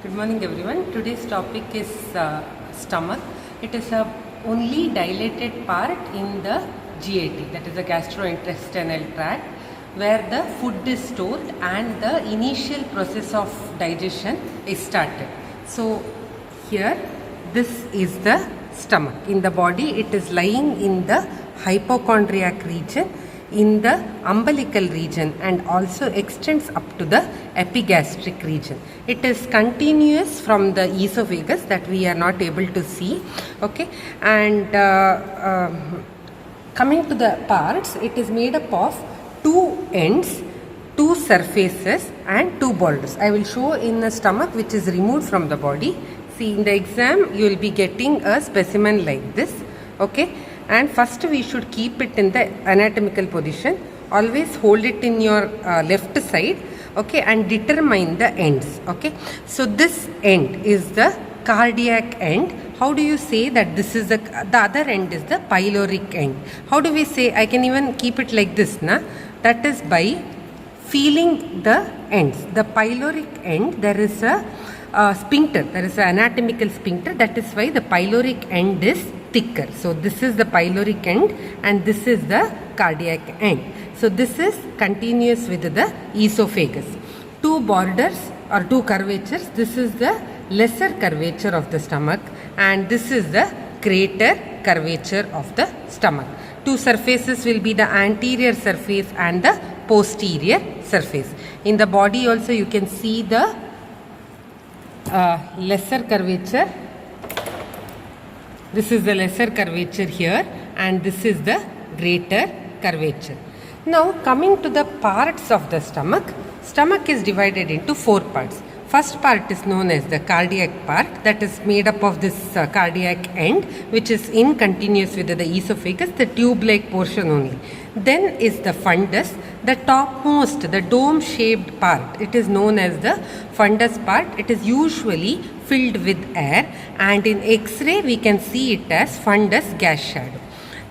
Good morning everyone. Today's topic is stomach. It is a only dilated part in the GIT, that is the gastrointestinal tract, where the food is stored and the initial process of digestion is started. So here this is the stomach. In the body it is lying in the hypochondriac region, in the umbilical region, and also extends up to the epigastric region. It is continuous from the esophagus that we are not able to see. Okay, and coming to the parts, it is made up of two ends, two surfaces and two borders. I will show in the stomach which is removed from the body. See, in the exam you will be getting a specimen like this. Okay, and first we should keep it in the anatomical position. Always hold it in your left side, okay, and determine the ends. Okay, so this end is the cardiac end. How do you say that this is the other end is the pyloric end? How do we say? I can even keep it like this, na? That is by feeling the ends. The pyloric end, there is a sphincter, there is an anatomical sphincter. That is why the pyloric end is thicker. So this is the pyloric end and this is the cardiac end. So this is continuous with the esophagus. Two borders or two curvatures. This is the lesser curvature of the stomach and this is the greater curvature of the stomach. Two surfaces will be the anterior surface and the posterior surface. In the body also you can see the lesser curvature. This is the lesser curvature here and this is the greater curvature. Now coming to the parts of the stomach, stomach is divided into four parts. First part is known as the cardiac part, that is made up of this cardiac end which is in continuous with the esophagus, the tube-like portion only. Then is the fundus, the topmost, the dome-shaped part. It is known as the fundus part. It is usually filled with air and in X-ray we can see it as fundus gas shadow.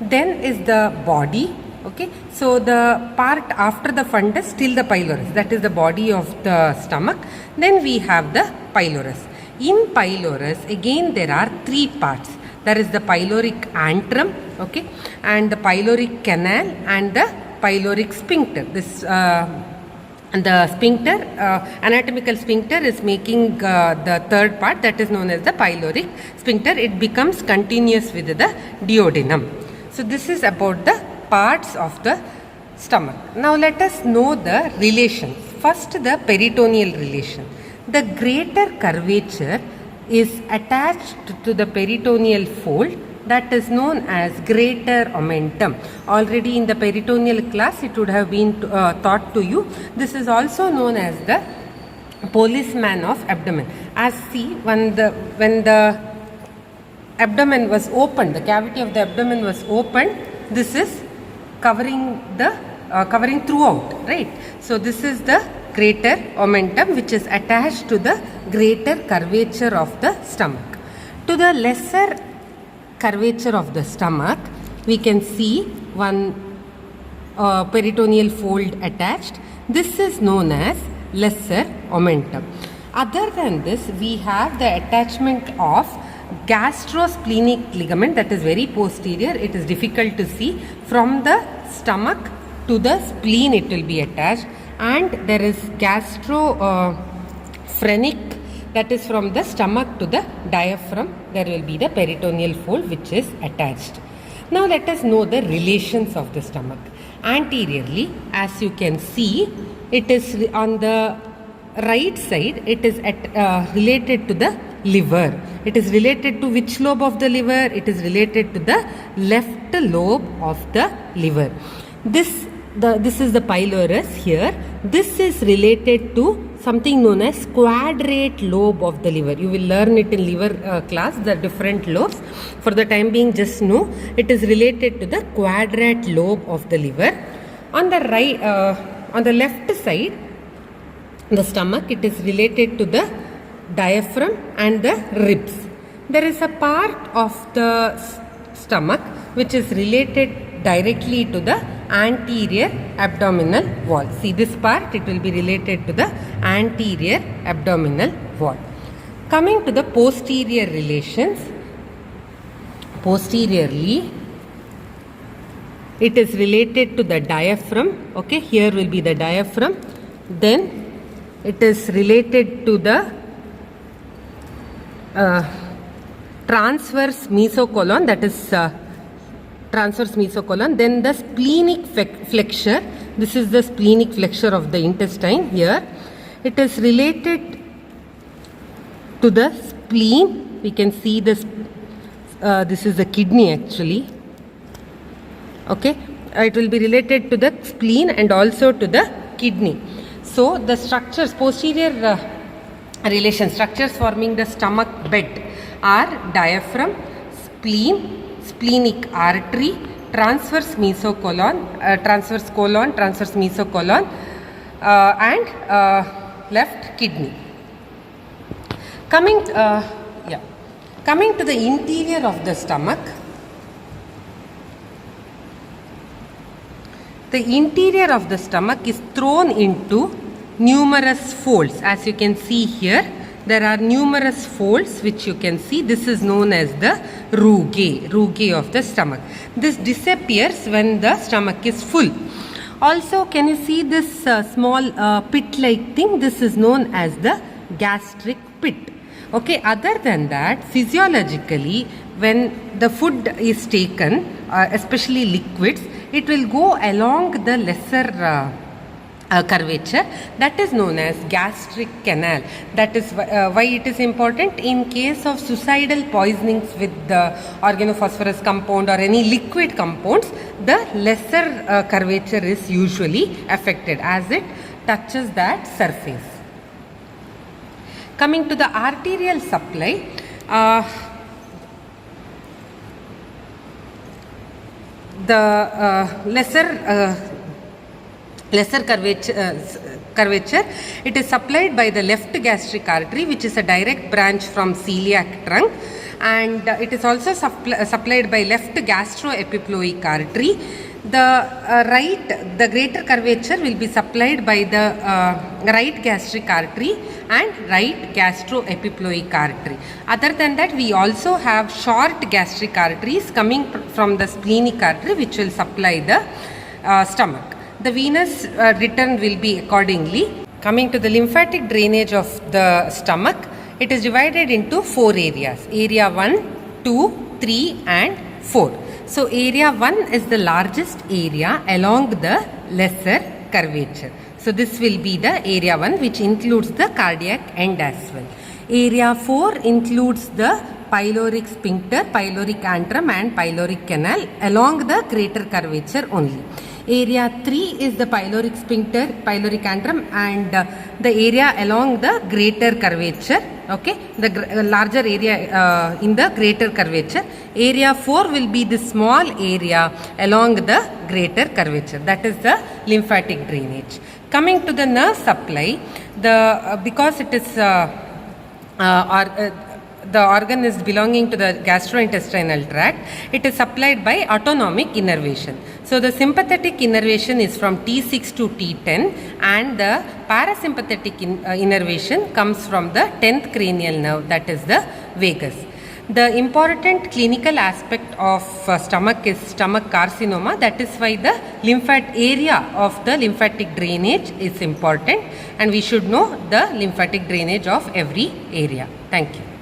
Then is the body. Okay, so the part after the fundus till the pylorus, that is the body of the stomach. Then we have the pylorus. In pylorus again there are three parts. There is the pyloric antrum, okay, and the pyloric canal and the pyloric sphincter. This the sphincter, anatomical sphincter is making the third part, that is known as the pyloric sphincter. It becomes continuous with the duodenum. So this is about the parts of the stomach. Now let us know the relations. First, the peritoneal relation. The greater curvature is attached to the peritoneal fold, that is known as greater omentum. Already in the peritoneal class it would have been taught to you. This is also known as the policeman of abdomen. As see, when the abdomen was opened, the cavity of the abdomen was opened, this is covering throughout, right? So this is the greater omentum which is attached to the greater curvature of the stomach. To the lesser curvature of the stomach, we can see one peritoneal fold attached. This is known as lesser omentum. Other than this, we have the attachment of gastrosplenic ligament, that is very posterior. It is difficult to see. From the stomach to the spleen it will be attached, and there is gastrophrenic, that is from the stomach to the diaphragm there will be the peritoneal fold which is attached. Now let us know the relations of the stomach. Anteriorly, as you can see, it is on the right side, it is related to the liver. It is related to which lobe of the liver? It is related to the left lobe of the liver. This is the pylorus here. This is related to something known as quadrate lobe of the liver. You will learn it in liver class, the different lobes. For the time being, just know it is related to the quadrate lobe of the liver. On the right, on the left side, the stomach, it is related to the diaphragm and the ribs. There is a part of the stomach which is related directly to the anterior abdominal wall. See this part, it will be related to the anterior abdominal wall. Coming to the posterior relations, posteriorly it is related to the diaphragm. Okay, here will be the diaphragm. Then it is related to the transverse mesocolon, that is transverse mesocolon. Then the splenic flexure, this is the splenic flexure of the intestine here. It is related to the spleen. We can see this, this is the kidney actually. Okay, it will be related to the spleen and also to the kidney. So the structures, posterior relation structures forming the stomach bed are diaphragm, spleen, splenic artery, transverse mesocolon, transverse colon, transverse mesocolon, and left kidney. Coming to the interior of the stomach. The interior of the stomach is thrown into numerous folds. As you can see here, there are numerous folds which you can see. This is known as the rugae of the stomach. This disappears when the stomach is full. Also, can you see this small pit-like thing? This is known as the gastric pit. Okay, other than that, physiologically, when the food is taken, especially liquids, it will go along the lesser curvature, that is known as gastric canal. That is why it is important in case of suicidal poisonings with the organophosphorus compound or any liquid compounds, the lesser curvature is usually affected as it touches that surface. Coming to the arterial supply, the lesser curvature, it is supplied by the left gastric artery, which is a direct branch from celiac trunk, and it is also supplied by left gastroepiploic artery. The greater curvature will be supplied by the right gastric artery and right gastroepiploic artery. Other than that, we also have short gastric arteries coming from the splenic artery, which will supply the stomach. The venous return will be accordingly. Coming to the lymphatic drainage of the stomach, it is divided into 4 areas. Area 1, 2, 3 and 4. So area 1 is the largest area along the lesser curvature. So this will be the area 1, which includes the cardiac end as well. Area 4 includes the pyloric sphincter, pyloric antrum and pyloric canal along the greater curvature only. Area 3 is the pyloric sphincter, pyloric antrum and the area along the greater curvature. Okay, the larger area in the greater curvature. Area 4 will be the small area along the greater curvature. That is the lymphatic drainage. Coming to the nerve supply, because it is the organ is belonging to the gastrointestinal tract, it is supplied by autonomic innervation. So the sympathetic innervation is from T6 to T10 and the parasympathetic innervation comes from the 10th cranial nerve, that is the vagus. The important clinical aspect of stomach is stomach carcinoma. That is why the area of the lymphatic drainage is important and we should know the lymphatic drainage of every area. Thank you.